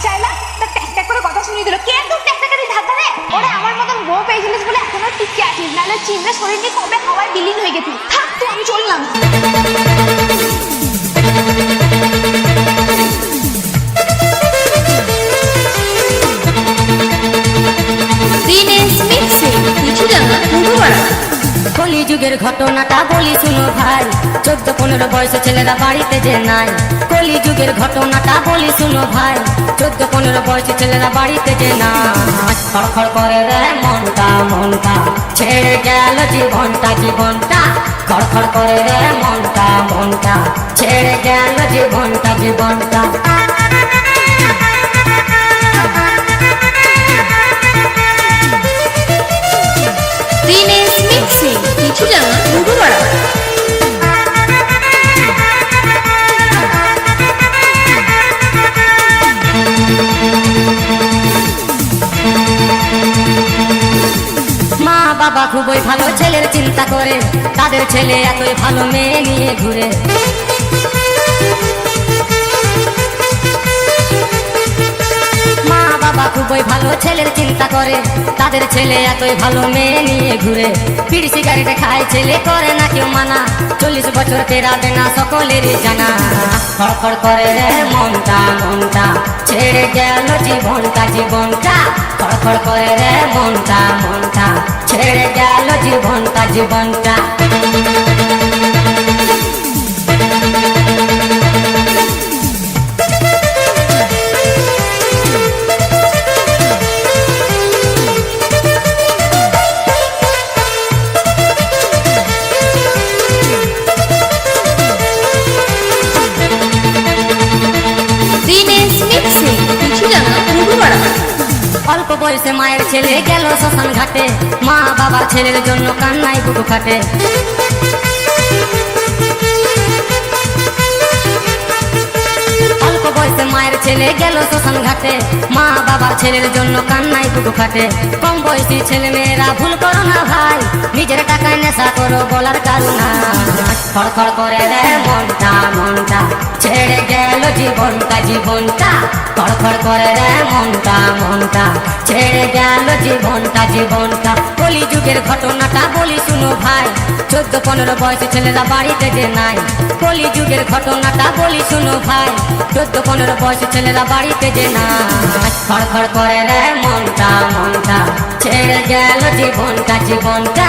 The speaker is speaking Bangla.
চাইলাম, তা ট্যাক ট্যাক করে কথা শুনিয়ে দিল। কে তোর ট্যাক ট্যাক ধার ধারে? ওরে আমার মতন বউ পেয়েছিলিস বলে এখনো টিকে আছিস, নাহলে চিন্তা শরীর নিয়ে কবে হাওয়ায় বিলীন হয়ে গেছিস। থাক তুই, আমি চললাম। কলিযুগের ঘটনাটা বলি শুনো ভাই, 14-15 বয়সে ছেলেরা বাড়িতে যে নাই। কলিযুগের ঘটনাটা বলি শুনো ভাই, 14-15 বয়সে ছেলেরা বাড়িতে যে নাই। খড়খড় করে রে মনটা মনটা, ছেড়ে গেল জীবনটা জীবনটা। খড়খড় করে রে মনটা মনটা, ছেড়ে গেল জীবনটা জীবনটা। মা বাবা খুবই ভালো ছেলের চিন্তা করে, তাদের ছেলে এতই ভালো মেয়ে নিয়ে ঘুরে। মা বাবা খুবই ভালো ছেলের চিন্তা করে, তাদের ছেলে এতই ভালো মেয়ে নিয়ে ঘুরে। বিড়ি সিগারেটে খায় ছেলে, করে না কেউ মানা, 40 বছর পেরাবে না সকলেরই জানা। খড়খড় করে রে মনটা মনটা, ছেড়ে গেল জীবনটা জীবনটা। খড়খড় করে রে মনটা মনটা, ছেড়ে গেল জীবনটা জীবনটা। অল্প বয়সে মায়ের ছেলে গেল শ্মশান ঘাটে, মা বাবার ছেলের জন্য কান্নায় বুকু ফাটে। অল্প বয়সে মায়ের ছেলে গেল শ্মশান ঘাটে, মা বাবার ছেলের জন্য কান্নায় বুকু ফাটে। কম বয়সী ছেলে মেয়েরা ভুল করো না ভাই, নিজের টাকায় নেশা করো বলার কারণ। খড়খড় করে রে মনটা মনটা, ছেড়ে গেল জীবনটা জীবনটা। খড়খড় করে রে মনটা মনটা, ছেড়ে গেল জীবনটা জীবনটা। কলিযুগের ঘটনাটা বলি শুনো ভাই, 14-15 বয়সে ছেলেরা বাড়িতে যে নাই। কলিযুগের ঘটনাটা বলি শুনো ভাই, 14-15 বয়সে ছেলেরা বাড়িতে যে নাই। খড়খড় করে রে মনটা মনটা, ছেড়ে গেল জীবনটা জীবনটা।